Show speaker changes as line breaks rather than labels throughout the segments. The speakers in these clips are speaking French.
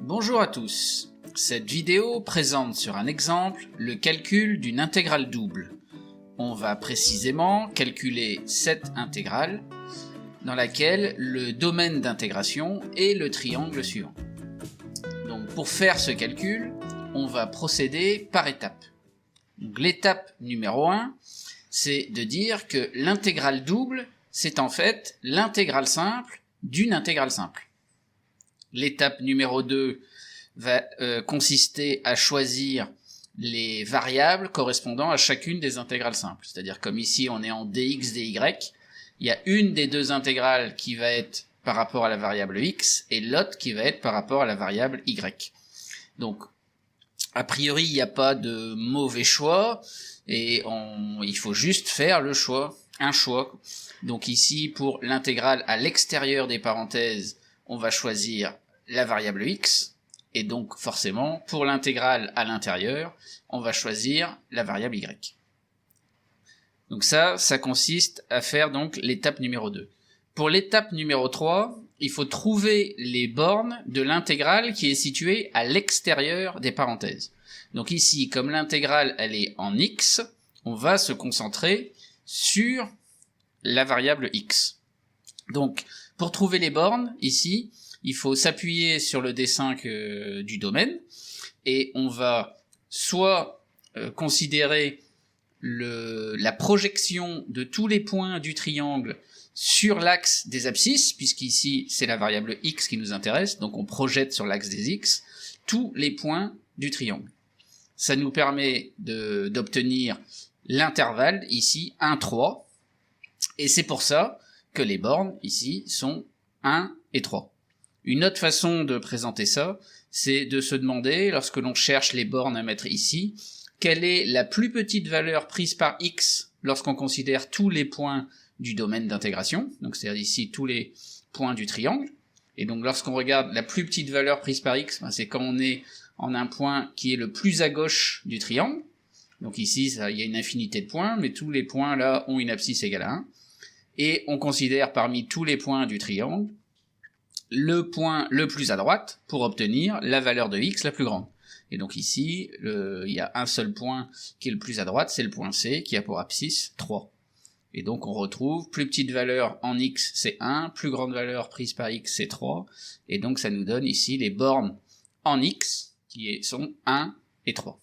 Bonjour à tous. Cette vidéo présente sur un exemple le calcul d'une intégrale double. On va précisément calculer cette intégrale dans laquelle le domaine d'intégration est le triangle suivant. Donc pour faire ce calcul, on va procéder par étapes. Donc l'étape numéro 1, c'est de dire que l'intégrale double, c'est en fait l'intégrale simple d'une intégrale simple. L'étape numéro 2 va consister à choisir les variables correspondant à chacune des intégrales simples. C'est-à-dire comme ici on est en dx, dy, il y a une des deux intégrales qui va être par rapport à la variable x et l'autre qui va être par rapport à la variable y. Donc a priori il n'y a pas de mauvais choix et il faut juste faire le choix, un choix. Donc ici pour l'intégrale à l'extérieur des parenthèses, on va choisir la variable x, et donc forcément, pour l'intégrale à l'intérieur, on va choisir la variable y. Donc ça consiste à faire donc l'étape numéro 2. Pour l'étape numéro 3, il faut trouver les bornes de l'intégrale qui est située à l'extérieur des parenthèses. Donc ici, comme l'intégrale elle est en x, on va se concentrer sur la variable x. Donc, pour trouver les bornes, ici, il faut s'appuyer sur le dessin du domaine, et on va soit considérer la projection de tous les points du triangle sur l'axe des abscisses, puisqu'ici c'est la variable x qui nous intéresse, donc on projette sur l'axe des x tous les points du triangle. Ça nous permet d'obtenir l'intervalle, ici, 1, 3, et c'est pour ça que les bornes, ici, sont 1 et 3. Une autre façon de présenter ça, c'est de se demander, lorsque l'on cherche les bornes à mettre ici, quelle est la plus petite valeur prise par x lorsqu'on considère tous les points du domaine d'intégration, donc c'est-à-dire ici tous les points du triangle, et donc lorsqu'on regarde la plus petite valeur prise par x, c'est quand on est en un point qui est le plus à gauche du triangle, donc ici il y a une infinité de points, mais tous les points là ont une abscisse égale à 1, et on considère parmi tous les points du triangle, le point le plus à droite pour obtenir la valeur de x la plus grande. Et donc ici, il y a un seul point qui est le plus à droite, c'est le point C, qui a pour abscisse 3. Et donc on retrouve, plus petite valeur en x c'est 1, plus grande valeur prise par x c'est 3, et donc ça nous donne ici les bornes en x, qui sont 1 et 3.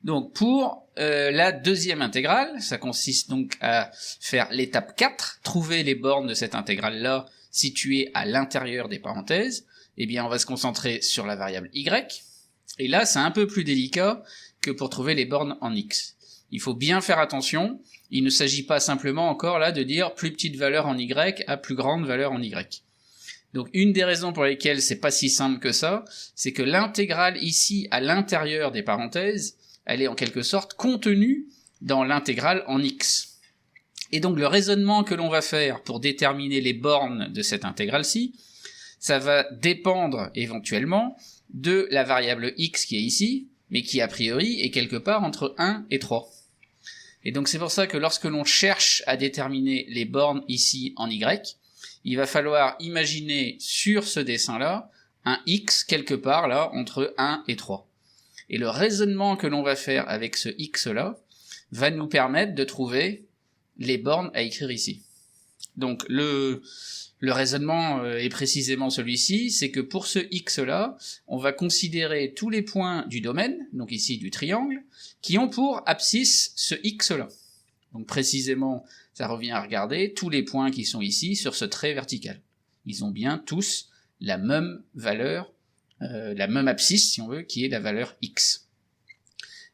Donc pour la deuxième intégrale, ça consiste donc à faire l'étape 4, trouver les bornes de cette intégrale-là située à l'intérieur des parenthèses. Eh bien on va se concentrer sur la variable y, et là c'est un peu plus délicat que pour trouver les bornes en x. Il faut bien faire attention, il ne s'agit pas simplement encore là de dire plus petite valeur en y à plus grande valeur en y. Donc une des raisons pour lesquelles c'est pas si simple que ça, c'est que l'intégrale ici à l'intérieur des parenthèses, elle est en quelque sorte contenue dans l'intégrale en x. Et donc le raisonnement que l'on va faire pour déterminer les bornes de cette intégrale-ci, ça va dépendre éventuellement de la variable x qui est ici, mais qui a priori est quelque part entre 1 et 3. Et donc c'est pour ça que lorsque l'on cherche à déterminer les bornes ici en y, il va falloir imaginer sur ce dessin-là un x quelque part là entre 1 et 3. Et le raisonnement que l'on va faire avec ce x-là va nous permettre de trouver les bornes à écrire ici. Donc le raisonnement est précisément celui-ci, c'est que pour ce x-là, on va considérer tous les points du domaine, donc ici du triangle, qui ont pour abscisse ce x-là. Donc précisément, ça revient à regarder tous les points qui sont ici sur ce trait vertical. Ils ont bien tous la même valeur, la même abscisse, si on veut, qui est la valeur x.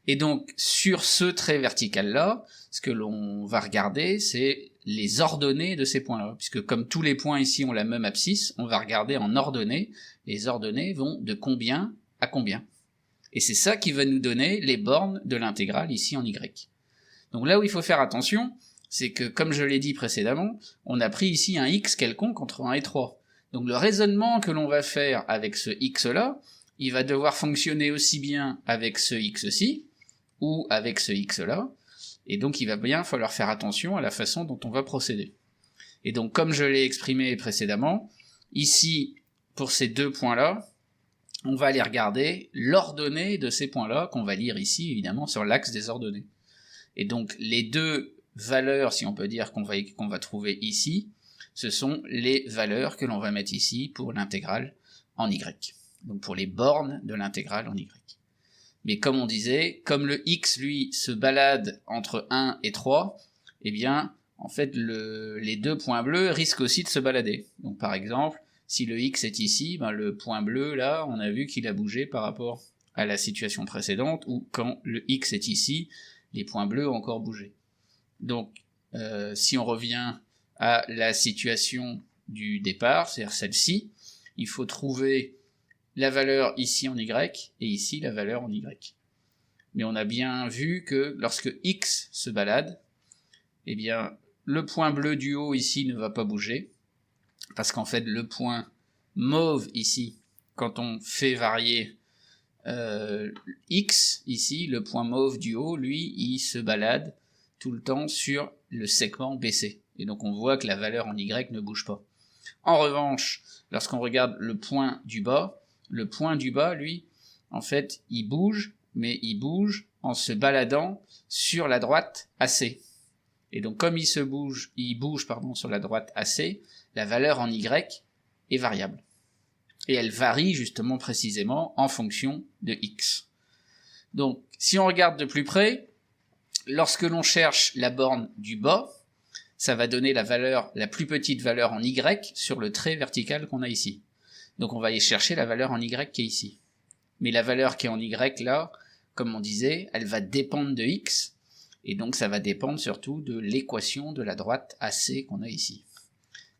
Et donc, sur ce trait vertical-là, ce que l'on va regarder, c'est les ordonnées de ces points-là, puisque comme tous les points ici ont la même abscisse, on va regarder en ordonnées, les ordonnées vont de combien à combien. Et c'est ça qui va nous donner les bornes de l'intégrale ici en y. Donc là où il faut faire attention, c'est que, comme je l'ai dit précédemment, on a pris ici un x quelconque entre 1 et 3. Donc le raisonnement que l'on va faire avec ce x-là, il va devoir fonctionner aussi bien avec ce x-ci, ou avec ce x-là, et donc il va bien falloir faire attention à la façon dont on va procéder. Et donc comme je l'ai exprimé précédemment, ici, pour ces deux points-là, on va aller regarder l'ordonnée de ces points-là, qu'on va lire ici, évidemment, sur l'axe des ordonnées. Et donc, les deux valeurs, si on peut dire, qu'on va trouver ici, ce sont les valeurs que l'on va mettre ici pour l'intégrale en y. Donc, pour les bornes de l'intégrale en y. Mais comme on disait, comme le x, lui, se balade entre 1 et 3, eh bien, en fait, les deux points bleus risquent aussi de se balader. Donc, par exemple, si le x est ici, ben, le point bleu, là, on a vu qu'il a bougé par rapport à la situation précédente, ou quand le x est ici, les points bleus ont encore bougé. Donc, si on revient à la situation du départ, c'est-à-dire celle-ci, il faut trouver la valeur ici en y, et ici la valeur en y. Mais on a bien vu que lorsque x se balade, eh bien, le point bleu du haut ici ne va pas bouger, parce qu'en fait, le point mauve ici, quand on fait varier x, ici, le point mauve du haut, lui, il se balade tout le temps sur le segment BC. Et donc on voit que la valeur en y ne bouge pas. En revanche, lorsqu'on regarde le point du bas, lui, en fait, il bouge, mais il bouge en se baladant sur la droite AC. Et donc comme il bouge sur la droite AC, la valeur en y est variable. Et elle varie justement précisément en fonction de x. Donc si on regarde de plus près, lorsque l'on cherche la borne du bas, ça va donner la plus petite valeur en y sur le trait vertical qu'on a ici. Donc on va aller chercher la valeur en y qui est ici. Mais la valeur qui est en y là, comme on disait, elle va dépendre de x, et donc ça va dépendre surtout de l'équation de la droite AC qu'on a ici.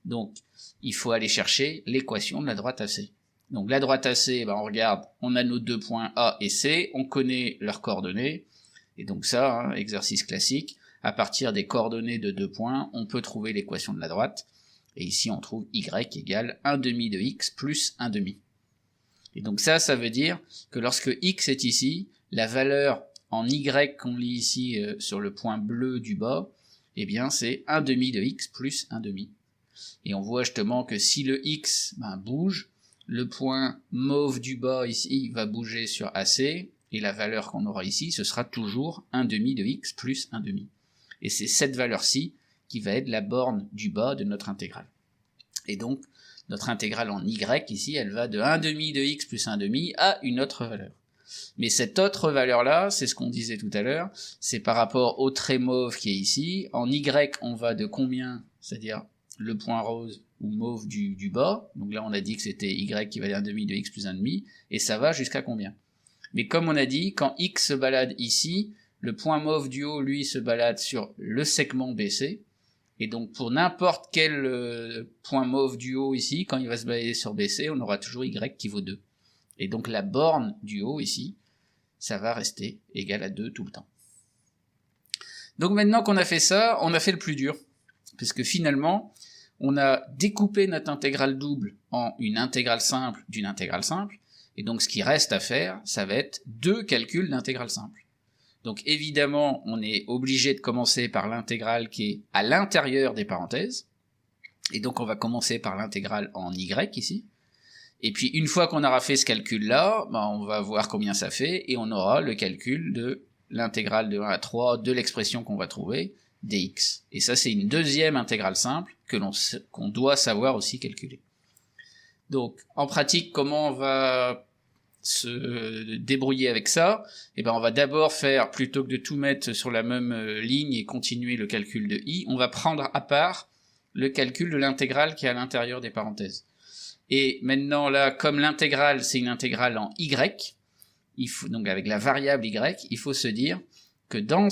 Donc il faut aller chercher l'équation de la droite AC. Donc la droite AC, on regarde, on a nos deux points A et C, on connaît leurs coordonnées, et donc ça, exercice classique, à partir des coordonnées de deux points, on peut trouver l'équation de la droite, et ici on trouve y égale 1 demi de x plus 1 demi. Et donc ça veut dire que lorsque x est ici, la valeur en y qu'on lit ici sur le point bleu du bas, eh bien c'est 1 demi de x plus 1 demi. Et on voit justement que si le x bouge, le point mauve du bas ici va bouger sur AC, et la valeur qu'on aura ici, ce sera toujours 1 demi de x plus 1 demi. Et c'est cette valeur-ci qui va être la borne du bas de notre intégrale. Et donc, notre intégrale en y, ici, elle va de 1 demi de x plus 1 demi à une autre valeur. Mais cette autre valeur-là, c'est ce qu'on disait tout à l'heure, c'est par rapport au trait mauve qui est ici. En y, on va de combien? C'est-à-dire le point rose ou mauve du bas. Donc là, on a dit que c'était y qui valait 1 demi de x plus 1 demi, et ça va jusqu'à combien? Mais comme on a dit, quand x se balade ici, le point mauve du haut, lui, se balade sur le segment BC, et donc pour n'importe quel point mauve du haut ici, quand il va se balader sur BC, on aura toujours y qui vaut 2. Et donc la borne du haut ici, ça va rester égal à 2 tout le temps. Donc maintenant qu'on a fait ça, on a fait le plus dur, parce que finalement, on a découpé notre intégrale double en une intégrale simple d'une intégrale simple, et donc ce qui reste à faire, ça va être 2 calculs d'intégrale simple. Donc évidemment, on est obligé de commencer par l'intégrale qui est à l'intérieur des parenthèses, et donc on va commencer par l'intégrale en y ici, et puis une fois qu'on aura fait ce calcul-là, on va voir combien ça fait, et on aura le calcul de l'intégrale de 1 à 3 de l'expression qu'on va trouver, dx. Et ça c'est une deuxième intégrale simple qu'on doit savoir aussi calculer. Donc en pratique, comment on va se débrouiller avec ça? On va d'abord faire, plutôt que de tout mettre sur la même ligne et continuer le calcul de i, on va prendre à part le calcul de l'intégrale qui est à l'intérieur des parenthèses. Et maintenant là, comme l'intégrale c'est une intégrale en y, il faut, donc avec la variable y, il faut se dire que dans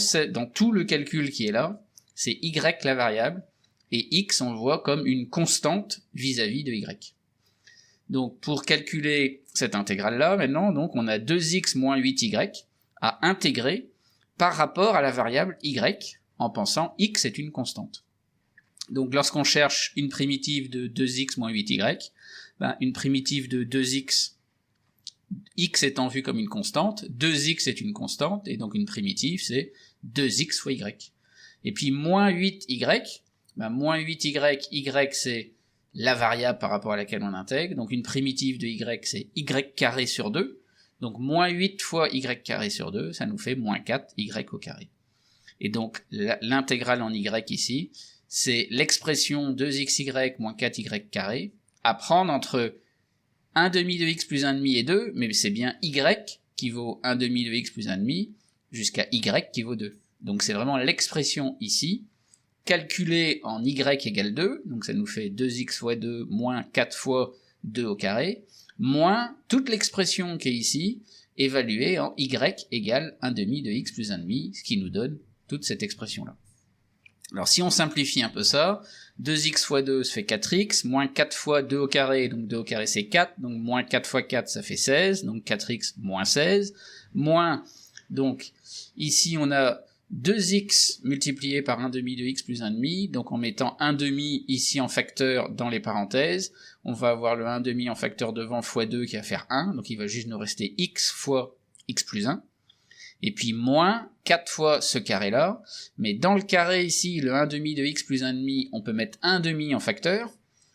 tout le calcul qui est là, c'est y la variable, et x on le voit comme une constante vis-à-vis de y. Donc pour calculer cette intégrale-là, maintenant, donc on a 2x moins 8y à intégrer par rapport à la variable y, en pensant x est une constante. Donc lorsqu'on cherche une primitive de 2x moins 8y, une primitive de 2x, x étant vu comme une constante, 2x est une constante, et donc une primitive c'est 2x fois y. Et puis moins 8y, moins 8y, y c'est la variable par rapport à laquelle on intègre. Donc une primitive de y, c'est y carré sur 2. Donc moins 8 fois y carré sur 2, ça nous fait moins 4 y au carré. Et donc l'intégrale en y ici, c'est l'expression 2xy moins 4y carré, à prendre entre 1 demi de x plus 1 demi et 2, mais c'est bien y qui vaut 1 demi de x plus 1 demi, jusqu'à y qui vaut 2. Donc c'est vraiment l'expression ici, calculée en y égale 2, donc ça nous fait 2x fois 2 moins 4 fois 2 au carré, moins toute l'expression qui est ici, évaluée en y égale 1 demi de x plus 1 demi, ce qui nous donne toute cette expression-là. Alors si on simplifie un peu ça, 2x fois 2 ça fait 4x, moins 4 fois 2 au carré, donc 2 au carré c'est 4, donc moins 4 fois 4 ça fait 16, donc 4x moins 16, moins, donc ici on a 2x multiplié par 1 demi de x plus 1 demi, donc en mettant 1 demi ici en facteur dans les parenthèses, on va avoir le 1 demi en facteur devant fois 2 qui va faire 1, donc il va juste nous rester x fois x plus 1, et puis moins 4 fois ce carré-là, mais dans le carré ici, le 1 demi de x plus 1 demi, on peut mettre 1 demi en facteur,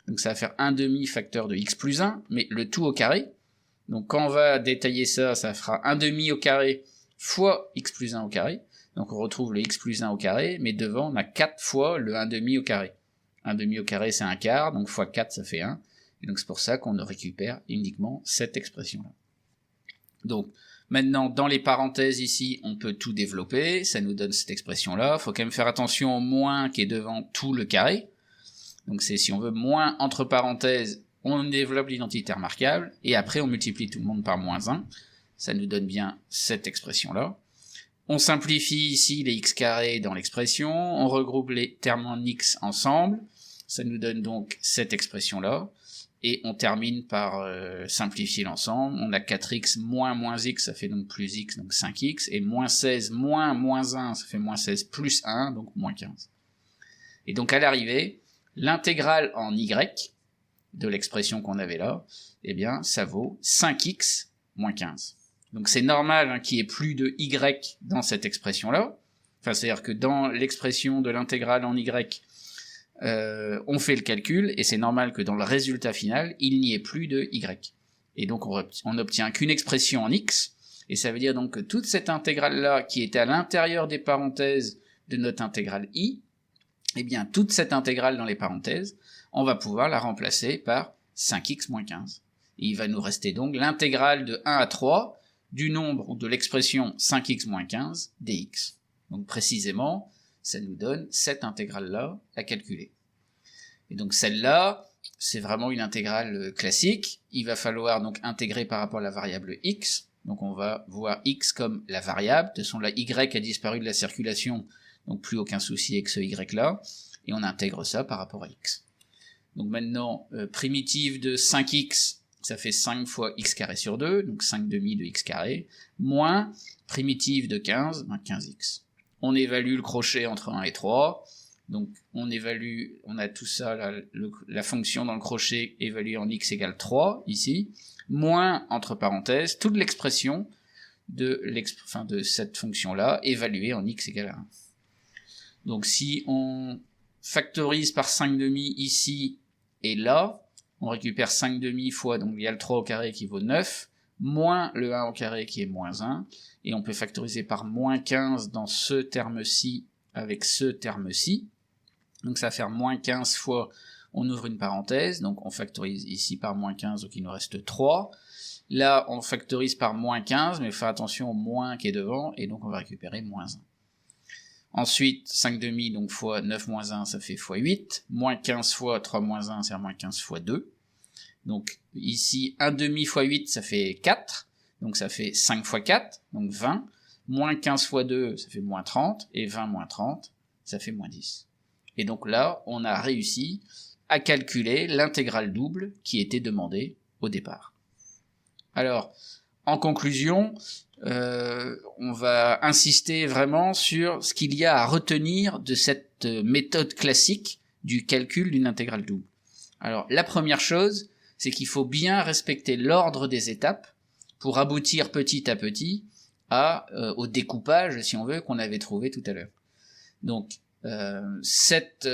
donc ça va faire 1 demi facteur de x plus 1, mais le tout au carré, donc quand on va détailler ça, ça fera 1 demi au carré fois x plus 1 au carré, donc on retrouve le x plus 1 au carré, mais devant on a 4 fois le 1 demi au carré. 1 demi au carré c'est un quart, donc fois 4 ça fait 1, et donc c'est pour ça qu'on récupère uniquement cette expression-là. Donc, maintenant, dans les parenthèses ici, on peut tout développer, ça nous donne cette expression-là. Faut quand même faire attention au moins qui est devant tout le carré. Donc c'est, si on veut, moins entre parenthèses, on développe l'identité remarquable, et après on multiplie tout le monde par moins 1. Ça nous donne bien cette expression-là. On simplifie ici les x carrés dans l'expression, on regroupe les termes en x ensemble, ça nous donne donc cette expression-là. Et on termine par simplifier l'ensemble, on a 4x moins moins x, ça fait donc plus x, donc 5x, et moins 16 moins moins 1, ça fait moins 16 plus 1, donc moins 15. Et donc à l'arrivée, l'intégrale en y de l'expression qu'on avait là, eh bien ça vaut 5x moins 15. Donc c'est normal qu'il y ait plus de y dans cette expression-là, enfin c'est-à-dire que dans l'expression de l'intégrale en y, on fait le calcul, et c'est normal que dans le résultat final, il n'y ait plus de y. Et donc on n'obtient qu'une expression en x, et ça veut dire donc que toute cette intégrale-là, qui était à l'intérieur des parenthèses de notre intégrale i, eh bien toute cette intégrale dans les parenthèses, on va pouvoir la remplacer par 5x moins 15. Et il va nous rester donc l'intégrale de 1 à 3 du nombre ou de l'expression 5x moins 15 dx. Donc précisément, ça nous donne cette intégrale-là à calculer. Et donc celle-là, c'est vraiment une intégrale classique. Il va falloir donc intégrer par rapport à la variable x. Donc on va voir x comme la variable. De toute façon, la y a disparu de la circulation, donc plus aucun souci avec ce y-là. Et on intègre ça par rapport à x. Donc maintenant, primitive de 5x, ça fait 5 fois x carré sur 2, donc 5 demi de x carré, moins primitive de 15, 15x. On évalue le crochet entre 1 et 3, donc on évalue, on a tout ça, la fonction dans le crochet évaluée en x égale 3, ici, moins, entre parenthèses, toute l'expression de cette fonction-là, évaluée en x égale 1. Donc si on factorise par 5 demi ici et là, on récupère 5 demi fois, donc il y a le 3 au carré qui vaut 9, moins le 1 au carré qui est moins 1, et on peut factoriser par moins 15 dans ce terme-ci avec ce terme-ci, donc ça va faire moins 15 fois, on ouvre une parenthèse, donc on factorise ici par moins 15, donc il nous reste 3, là on factorise par moins 15, mais il faut faire attention au moins qui est devant, et donc on va récupérer moins 1. Ensuite, 5 demi, donc fois 9 moins 1, ça fait fois 8, moins 15 fois 3 moins 1, c'est moins 15 fois 2, donc ici 1 demi fois 8, ça fait 4, donc ça fait 5 fois 4, donc 20, moins 15 fois 2, ça fait moins 30, et 20 moins 30, ça fait moins 10. Et donc là, on a réussi à calculer l'intégrale double qui était demandée au départ. Alors, en conclusion, on va insister vraiment sur ce qu'il y a à retenir de cette méthode classique du calcul d'une intégrale double. Alors, la première chose, c'est qu'il faut bien respecter l'ordre des étapes pour aboutir petit à petit au découpage, si on veut, qu'on avait trouvé tout à l'heure. Donc, Cette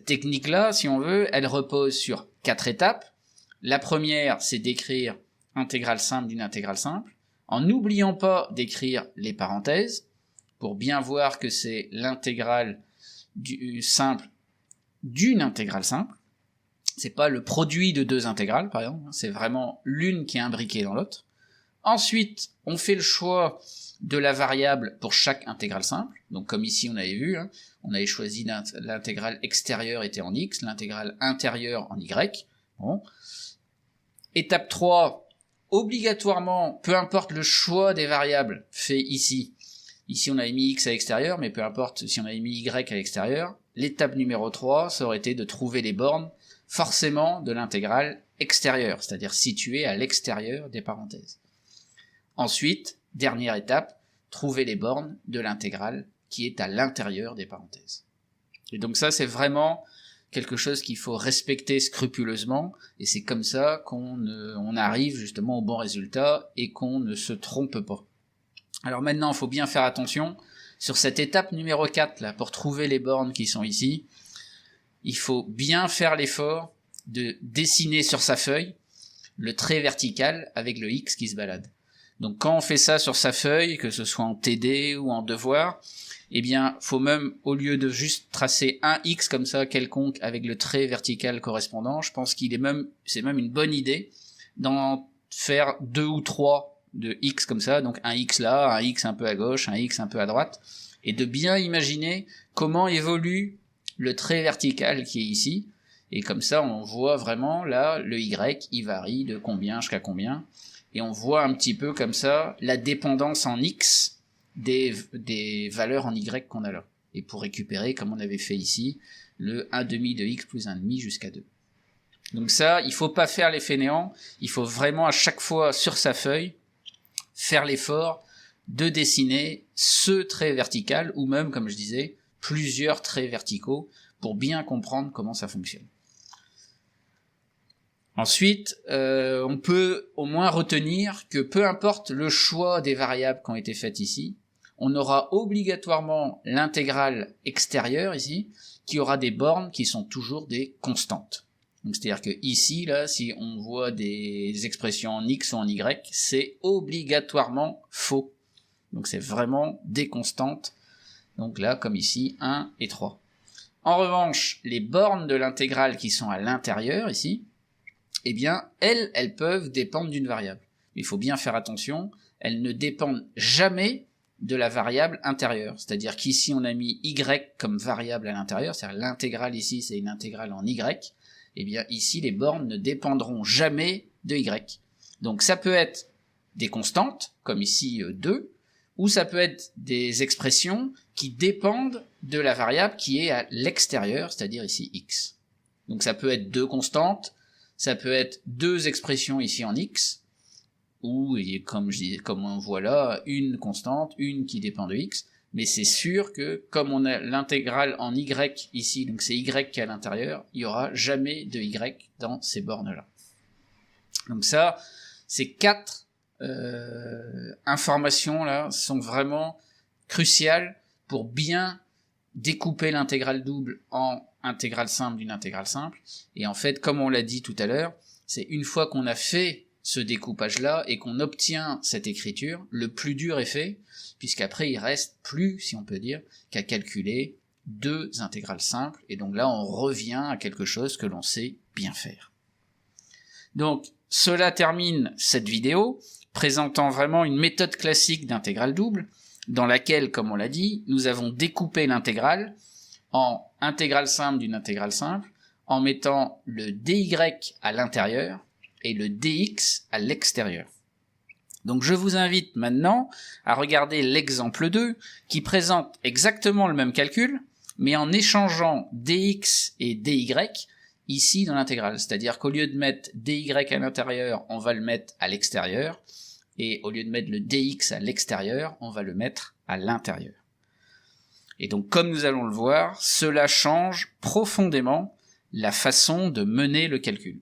technique-là, si on veut, elle repose sur 4 étapes. La première, c'est d'écrire intégrale simple d'une intégrale simple, en n'oubliant pas d'écrire les parenthèses, pour bien voir que c'est l'intégrale simple d'une intégrale simple. C'est pas le produit de deux intégrales, par exemple, c'est vraiment l'une qui est imbriquée dans l'autre. Ensuite, on fait le choix de la variable pour chaque intégrale simple. Donc comme ici on avait vu, on avait choisi l'intégrale extérieure était en x, l'intégrale intérieure en y. Bon. Étape 3, obligatoirement, peu importe le choix des variables fait ici. Ici on avait mis x à l'extérieur, mais peu importe si on avait mis y à l'extérieur. L'étape numéro 3, ça aurait été de trouver les bornes forcément de l'intégrale extérieure, c'est-à-dire située à l'extérieur des parenthèses. Ensuite, dernière étape, trouver les bornes de l'intégrale qui est à l'intérieur des parenthèses. Et donc ça, c'est vraiment quelque chose qu'il faut respecter scrupuleusement, et c'est comme ça on arrive justement au bon résultat et qu'on ne se trompe pas. Alors maintenant, il faut bien faire attention, sur cette étape numéro 4, là, pour trouver les bornes qui sont ici, il faut bien faire l'effort de dessiner sur sa feuille le trait vertical avec le X qui se balade. Donc quand on fait ça sur sa feuille, que ce soit en TD ou en devoir, eh bien, faut même, au lieu de juste tracer un X comme ça, quelconque, avec le trait vertical correspondant, je pense c'est même une bonne idée d'en faire 2 ou 3 de X comme ça, donc un X là, un X un peu à gauche, un X un peu à droite, et de bien imaginer comment évolue le trait vertical qui est ici, et comme ça on voit vraiment là, le Y, il varie de combien jusqu'à combien, et on voit un petit peu comme ça la dépendance en X des valeurs en Y qu'on a là. Et pour récupérer, comme on avait fait ici, le 1/2 de X plus 1/2 jusqu'à 2. Donc ça, il faut pas faire les fainéants, il faut vraiment à chaque fois sur sa feuille faire l'effort de dessiner ce trait vertical, ou même, comme je disais, plusieurs traits verticaux, pour bien comprendre comment ça fonctionne. Ensuite, on peut au moins retenir que peu importe le choix des variables qui ont été faites ici, on aura obligatoirement l'intégrale extérieure ici, qui aura des bornes qui sont toujours des constantes. Donc c'est-à-dire que ici, là, si on voit des expressions en x ou en y, c'est obligatoirement faux. Donc c'est vraiment des constantes. Donc là, comme ici, 1 et 3. En revanche, les bornes de l'intégrale qui sont à l'intérieur ici, eh bien, elles peuvent dépendre d'une variable. Il faut bien faire attention, elles ne dépendent jamais de la variable intérieure. C'est-à-dire qu'ici, on a mis y comme variable à l'intérieur, c'est-à-dire l'intégrale ici, c'est une intégrale en y. Eh bien, ici, les bornes ne dépendront jamais de y. Donc, ça peut être des constantes, comme ici 2, ou ça peut être des expressions qui dépendent de la variable qui est à l'extérieur, c'est-à-dire ici x. Donc, ça peut être deux constantes, ça peut être deux expressions ici en x, ou, comme on voit là, une constante, une qui dépend de x, mais c'est sûr que, comme on a l'intégrale en y ici, donc c'est y qui est à l'intérieur, il n'y aura jamais de y dans ces bornes-là. Donc ça, ces 4 informations-là sont vraiment cruciales pour bien découper l'intégrale double en intégrale simple d'une intégrale simple. Et en fait, comme on l'a dit tout à l'heure, c'est une fois qu'on a fait ce découpage-là et qu'on obtient cette écriture, le plus dur est fait, puisqu'après il reste plus, si on peut dire, qu'à calculer 2 intégrales simples, et donc là on revient à quelque chose que l'on sait bien faire. Donc cela termine cette vidéo, présentant vraiment une méthode classique d'intégrale double, dans laquelle, comme on l'a dit, nous avons découpé l'intégrale en intégrale simple d'une intégrale simple, en mettant le dy à l'intérieur et le dx à l'extérieur. Donc je vous invite maintenant à regarder l'exemple 2 qui présente exactement le même calcul, mais en échangeant dx et dy ici dans l'intégrale. C'est-à-dire qu'au lieu de mettre dy à l'intérieur, on va le mettre à l'extérieur, et au lieu de mettre le dx à l'extérieur, on va le mettre à l'intérieur. Et donc comme nous allons le voir, cela change profondément la façon de mener le calcul.